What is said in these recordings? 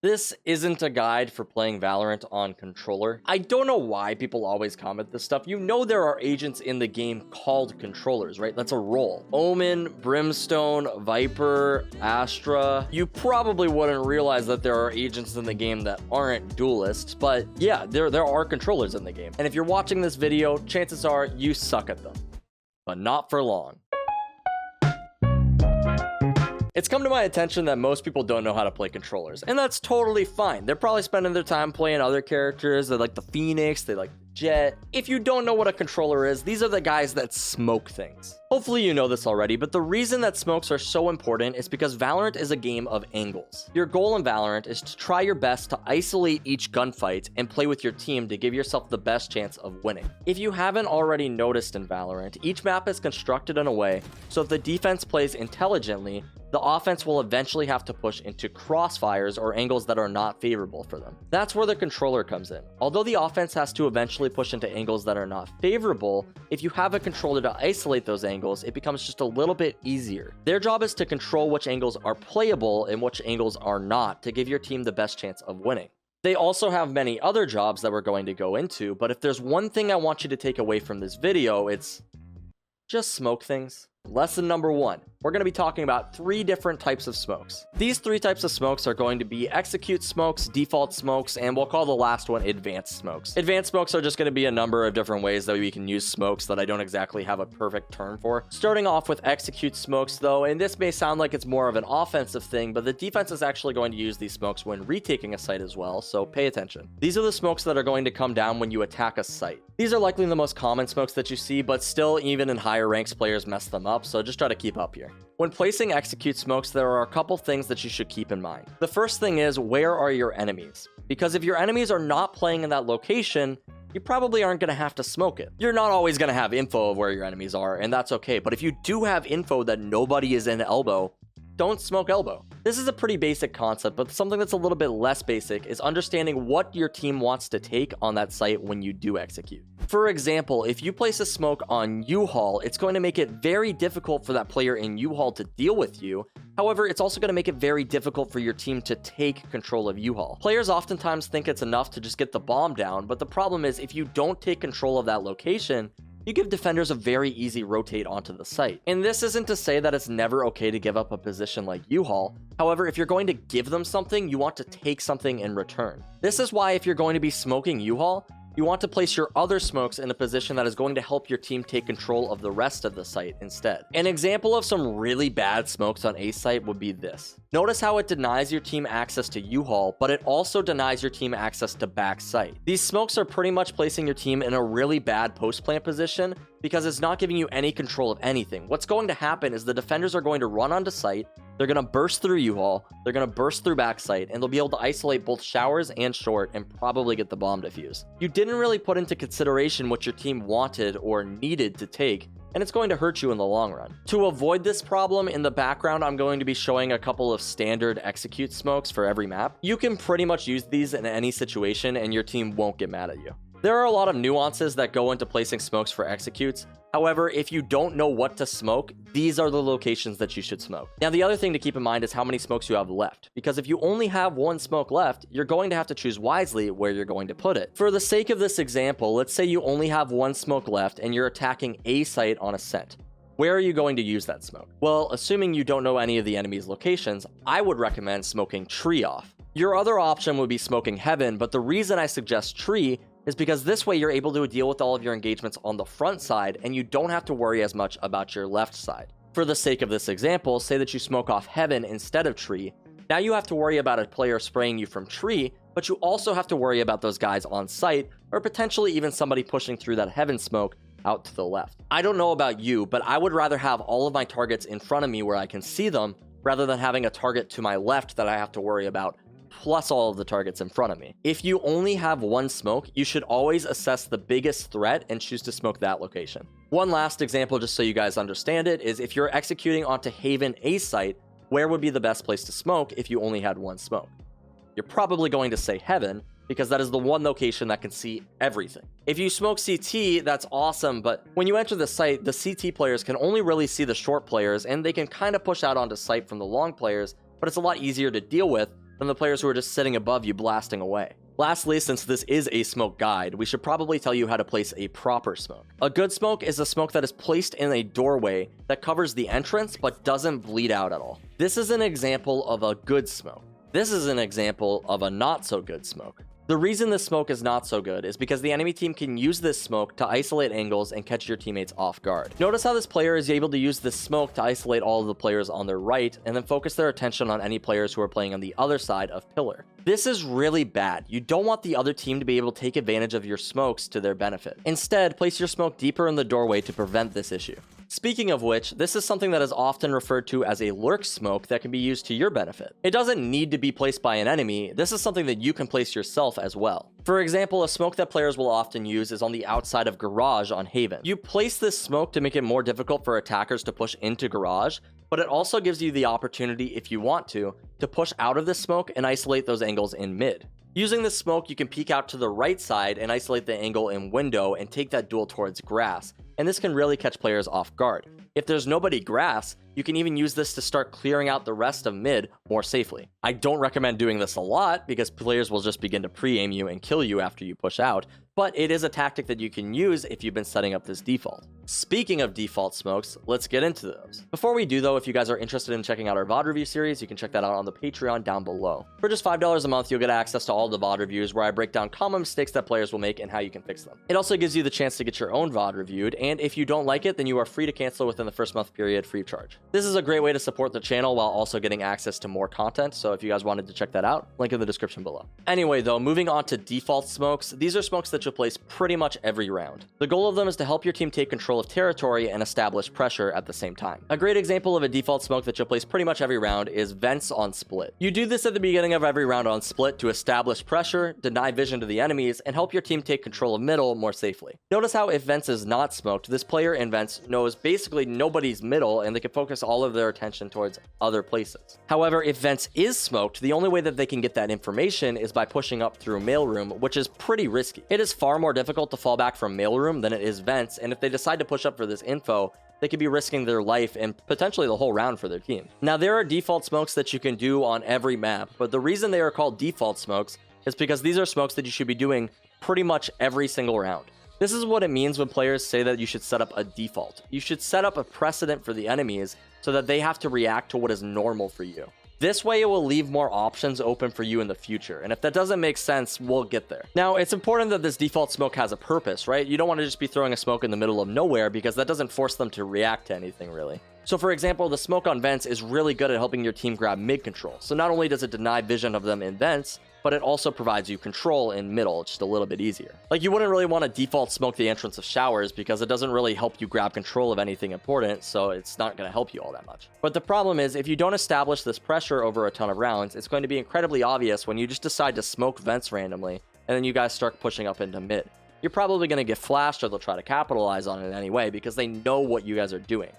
This isn't a guide for playing Valorant on controller. I don't know why people always comment this stuff. You know there are agents in the game called controllers, right? That's a role. Omen, Brimstone, Viper, Astra. You probably wouldn't realize that there are agents in the game that aren't duelists, but yeah, there are controllers in the game. And if you're watching this video, chances are you suck at them. But not for long. It's come to my attention that most people don't know how to play controllers, and that's totally fine. They're probably spending their time playing other characters. They like the Phoenix, they like the Jet. If you don't know what a controller is, these are the guys that smoke things. Hopefully you know this already, but the reason that smokes are so important is because Valorant is a game of angles. Your goal in Valorant is to try your best to isolate each gunfight and play with your team to give yourself the best chance of winning. If you haven't already noticed in Valorant, each map is constructed in a way so if the defense plays intelligently, the offense will eventually have to push into crossfires or angles that are not favorable for them. That's where the controller comes in. Although the offense has to eventually push into angles that are not favorable, if you have a controller to isolate those angles, it becomes just a little bit easier. Their job is to control which angles are playable and which angles are not to give your team the best chance of winning. They also have many other jobs that we're going to go into, but if there's one thing I want you to take away from this video, it's just smoke things. Lesson number 1. We're going to be talking about 3 different types of smokes. These 3 types of smokes are going to be execute smokes, default smokes, and we'll call the last one advanced smokes. Advanced smokes are just going to be a number of different ways that we can use smokes that I don't exactly have a perfect term for. Starting off with execute smokes though, and this may sound like it's more of an offensive thing, but the defense is actually going to use these smokes when retaking a site as well, so pay attention. These are the smokes that are going to come down when you attack a site. These are likely the most common smokes that you see, but still even in higher ranks players mess them up, so just try to keep up here. When placing execute smokes, there are a couple things that you should keep in mind. The first thing is, where are your enemies? Because if your enemies are not playing in that location, you probably aren't going to have to smoke it. You're not always going to have info of where your enemies are, and that's okay. But if you do have info that nobody is in elbow, don't smoke elbow. This is a pretty basic concept, but something that's a little bit less basic is understanding what your team wants to take on that site when you do execute. For example, if you place a smoke on U-Haul, it's going to make it very difficult for that player in U-Haul to deal with you. However, it's also going to make it very difficult for your team to take control of U-Haul. Players oftentimes think it's enough to just get the bomb down, but the problem is if you don't take control of that location, you give defenders a very easy rotate onto the site. And this isn't to say that it's never okay to give up a position like U-Haul. However, if you're going to give them something, you want to take something in return. This is why if you're going to be smoking U-Haul, you want to place your other smokes in a position that is going to help your team take control of the rest of the site instead. An example of some really bad smokes on a site would be this. Notice how it denies your team access to U-Haul, but it also denies your team access to back site. These smokes are pretty much placing your team in a really bad post-plant position because it's not giving you any control of anything. What's going to happen is the defenders are going to run onto site, they're going to burst through U-Haul, they're going to burst through backside, and they'll be able to isolate both showers and short and probably get the bomb defuse. You didn't really put into consideration what your team wanted or needed to take, and it's going to hurt you in the long run. To avoid this problem, in the background, I'm going to be showing a couple of standard execute smokes for every map. You can pretty much use these in any situation, and your team won't get mad at you. There are a lot of nuances that go into placing smokes for executes. However, if you don't know what to smoke, these are the locations that you should smoke. Now, the other thing to keep in mind is how many smokes you have left, because if you only have 1 smoke left, you're going to have to choose wisely where you're going to put it. For the sake of this example, let's say you only have 1 smoke left and you're attacking a site on ascent. Where are you going to use that smoke? Well, assuming you don't know any of the enemy's locations, I would recommend smoking tree off. Your other option would be smoking heaven, but the reason I suggest tree is because this way you're able to deal with all of your engagements on the front side and you don't have to worry as much about your left side. For the sake of this example, say that you smoke off heaven instead of tree. Now you have to worry about a player spraying you from tree, but you also have to worry about those guys on site or potentially even somebody pushing through that heaven smoke out to the left. I don't know about you, but I would rather have all of my targets in front of me where I can see them rather than having a target to my left that I have to worry about, plus all of the targets in front of me. If you only have 1 smoke, you should always assess the biggest threat and choose to smoke that location. One last example, just so you guys understand it, is if you're executing onto Haven A site, where would be the best place to smoke if you only had 1 smoke? You're probably going to say Heaven, because that is the one location that can see everything. If you smoke CT, that's awesome, but when you enter the site, the CT players can only really see the short players, and they can kind of push out onto site from the long players, but it's a lot easier to deal with than the players who are just sitting above you blasting away. Lastly, since this is a smoke guide, we should probably tell you how to place a proper smoke. A good smoke is a smoke that is placed in a doorway that covers the entrance but doesn't bleed out at all. This is an example of a good smoke. This is an example of a not so good smoke. The reason this smoke is not so good is because the enemy team can use this smoke to isolate angles and catch your teammates off guard. Notice how this player is able to use this smoke to isolate all of the players on their right and then focus their attention on any players who are playing on the other side of pillar. This is really bad. You don't want the other team to be able to take advantage of your smokes to their benefit. Instead, place your smoke deeper in the doorway to prevent this issue. Speaking of which, this is something that is often referred to as a lurk smoke that can be used to your benefit. It doesn't need to be placed by an enemy, this is something that you can place yourself as well. For example, a smoke that players will often use is on the outside of Garage on Haven. You place this smoke to make it more difficult for attackers to push into Garage, but it also gives you the opportunity, if you want to push out of this smoke and isolate those angles in mid. Using this smoke, you can peek out to the right side and isolate the angle in window and take that duel towards grass, and this can really catch players off guard. If there's nobody grass, you can even use this to start clearing out the rest of mid more safely. I don't recommend doing this a lot because players will just begin to pre-aim you and kill you after you push out, but it is a tactic that you can use if you've been setting up this default. Speaking of default smokes, let's get into those. Before we do though, if you guys are interested in checking out our VOD review series, you can check that out on the Patreon down below. For just $5 a month, you'll get access to all the VOD reviews where I break down common mistakes that players will make and how you can fix them. It also gives you the chance to get your own VOD reviewed, and if you don't like it, then you are free to cancel within the first month period free of charge. This is a great way to support the channel while also getting access to more content, so if you guys wanted to check that out, link in the description below. Anyway though, moving on to default smokes, these are smokes that you'll place pretty much every round. The goal of them is to help your team take control of territory and establish pressure at the same time. A great example of a default smoke that you'll place pretty much every round is vents on split. You do this at the beginning of every round on split to establish pressure, deny vision to the enemies, and help your team take control of middle more safely. Notice how if vents is not smoked, this player in vents knows basically nobody's middle and they can focus all of their attention towards other places. However, if vents is smoked, the only way that they can get that information is by pushing up through mailroom, which is pretty risky. It is far more difficult to fall back from mailroom than it is vents, and if they decide to push up for this info, they could be risking their life and potentially the whole round for their team. Now, there are default smokes that you can do on every map, but the reason they are called default smokes is because these are smokes that you should be doing pretty much every single round. This is what it means when players say that you should set up a default. You should set up a precedent for the enemies so that they have to react to what is normal for you. This way it will leave more options open for you in the future, and if that doesn't make sense, we'll get there. Now, it's important that this default smoke has a purpose, right? You don't want to just be throwing a smoke in the middle of nowhere because that doesn't force them to react to anything really. So for example, the smoke on vents is really good at helping your team grab mid control. So not only does it deny vision of them in vents, but it also provides you control in middle, just a little bit easier. Like, you wouldn't really want to default smoke the entrance of showers because it doesn't really help you grab control of anything important, so it's not going to help you all that much. But the problem is, if you don't establish this pressure over a ton of rounds, it's going to be incredibly obvious when you just decide to smoke vents randomly, and then you guys start pushing up into mid. You're probably going to get flashed, or they'll try to capitalize on it anyway because they know what you guys are doing.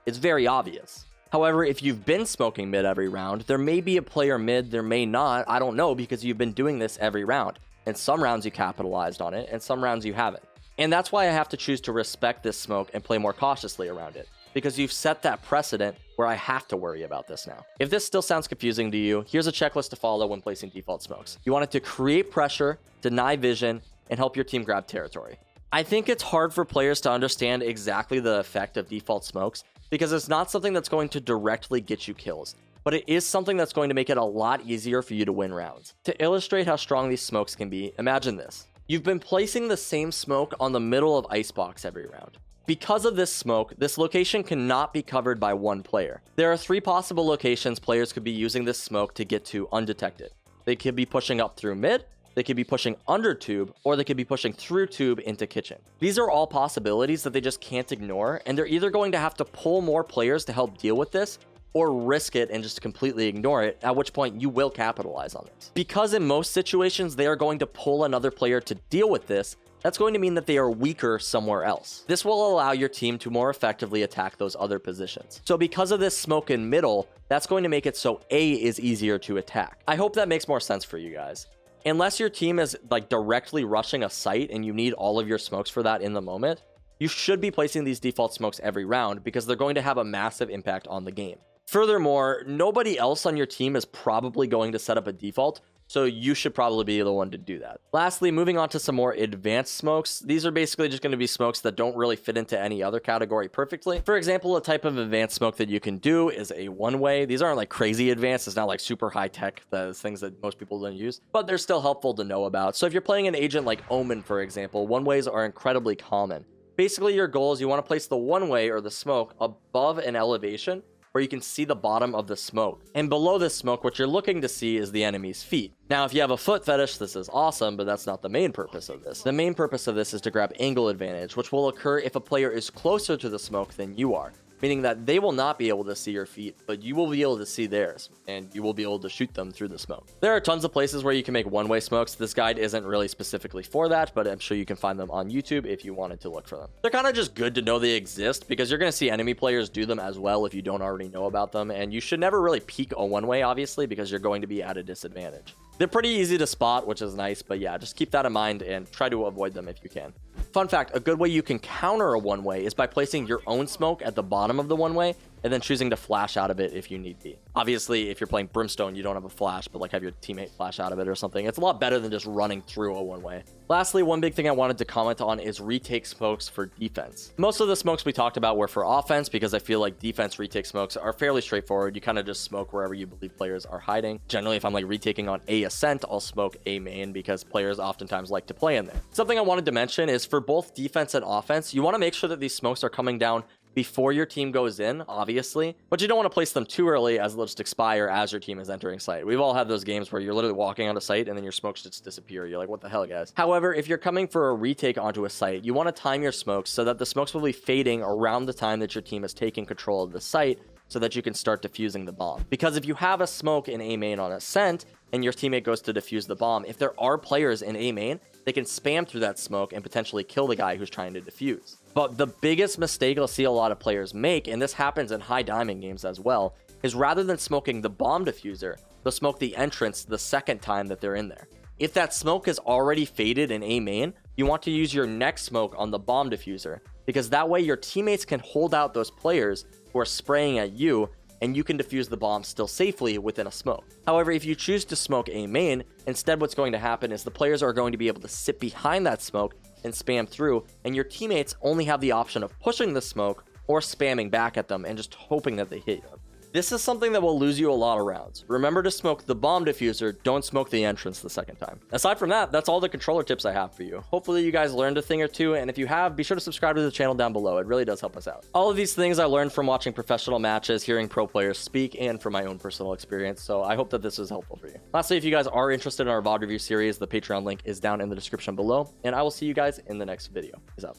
It's very obvious. However, if you've been smoking mid every round, there may be a player mid, there may not, I don't know, because you've been doing this every round. And some rounds you capitalized on it, and some rounds you haven't. And that's why I have to choose to respect this smoke and play more cautiously around it, because you've set that precedent where I have to worry about this now. If this still sounds confusing to you, here's a checklist to follow when placing default smokes. You want it to create pressure, deny vision, and help your team grab territory. I think it's hard for players to understand exactly the effect of default smokes, because it's not something that's going to directly get you kills, but it is something that's going to make it a lot easier for you to win rounds. To illustrate how strong these smokes can be, imagine this. You've been placing the same smoke on the middle of Icebox every round. Because of this smoke, this location cannot be covered by one player. There are 3 possible locations players could be using this smoke to get to undetected. They could be pushing up through mid, they could be pushing under tube, or they could be pushing through tube into kitchen. These are all possibilities that they just can't ignore, and they're either going to have to pull more players to help deal with this, or risk it and just completely ignore it, at which point you will capitalize on this. Because in most situations, they are going to pull another player to deal with this, that's going to mean that they are weaker somewhere else. This will allow your team to more effectively attack those other positions. So because of this smoke in middle, that's going to make it so A is easier to attack. I hope that makes more sense for you guys. Unless your team is like directly rushing a site and you need all of your smokes for that in the moment, you should be placing these default smokes every round because they're going to have a massive impact on the game. Furthermore, nobody else on your team is probably going to set up a default, so you should probably be the one to do that. Lastly, moving on to some more advanced smokes. These are basically just going to be smokes that don't really fit into any other category perfectly. For example, a type of advanced smoke that you can do is a one-way. These aren't like crazy advanced. It's not like super high tech, the things that most people don't use, but they're still helpful to know about. So if you're playing an agent like Omen, for example, one-ways are incredibly common. Basically, your goal is you want to place the one-way or the smoke above an elevation where you can see the bottom of the smoke. And below this smoke, what you're looking to see is the enemy's feet. Now, if you have a foot fetish, this is awesome, but that's not the main purpose of this. The main purpose of this is to grab angle advantage, which will occur if a player is closer to the smoke than you are, meaning that they will not be able to see your feet, but you will be able to see theirs, and you will be able to shoot them through the smoke. There are tons of places where you can make one-way smokes. This guide isn't really specifically for that, but I'm sure you can find them on YouTube if you wanted to look for them. They're kind of just good to know they exist because you're going to see enemy players do them as well if you don't already know about them, and you should never really peek a one-way, obviously, because you're going to be at a disadvantage. They're pretty easy to spot, which is nice, but yeah, just keep that in mind and try to avoid them if you can. Fun fact, a good way you can counter a one-way is by placing your own smoke at the bottom of the one-way and then choosing to flash out of it if you need be. Obviously, if you're playing Brimstone, you don't have a flash, but like have your teammate flash out of it or something. It's a lot better than just running through a one-way. Lastly, one big thing I wanted to comment on is retake smokes for defense. Most of the smokes we talked about were for offense because I feel like defense retake smokes are fairly straightforward. You kind of just smoke wherever you believe players are hiding. Generally, if I'm like retaking on A ascent, I'll smoke A main because players oftentimes like to play in there. Something I wanted to mention is for both defense and offense, you want to make sure that these smokes are coming down before your team goes in, obviously, but you don't want to place them too early as they'll just expire as your team is entering site. We've all had those games where you're literally walking onto site and then your smokes just disappear. You're like, what the hell, guys? However, if you're coming for a retake onto a site, you want to time your smokes so that the smokes will be fading around the time that your team is taking control of the site so that you can start defusing the bomb. Because if you have a smoke in A main on ascent and your teammate goes to defuse the bomb, if there are players in A main, they can spam through that smoke and potentially kill the guy who's trying to defuse. But the biggest mistake I'll see a lot of players make, and this happens in high diamond games as well, is rather than smoking the bomb diffuser, they'll smoke the entrance the second time that they're in there. If that smoke is already faded in A main, you want to use your next smoke on the bomb diffuser, because that way your teammates can hold out those players who are spraying at you, and you can defuse the bomb still safely within a smoke. However, if you choose to smoke A main, instead what's going to happen is the players are going to be able to sit behind that smoke and spam through, and your teammates only have the option of pushing the smoke or spamming back at them and just hoping that they hit you. This is something that will lose you a lot of rounds. Remember to smoke the bomb diffuser, don't smoke the entrance the second time. Aside from that, that's all the controller tips I have for you. Hopefully you guys learned a thing or two, and if you have, be sure to subscribe to the channel down below. It really does help us out. All of these things I learned from watching professional matches, hearing pro players speak, and from my own personal experience, so I hope that this was helpful for you. Lastly, if you guys are interested in our VOD review series, the Patreon link is down in the description below, and I will see you guys in the next video. Peace out.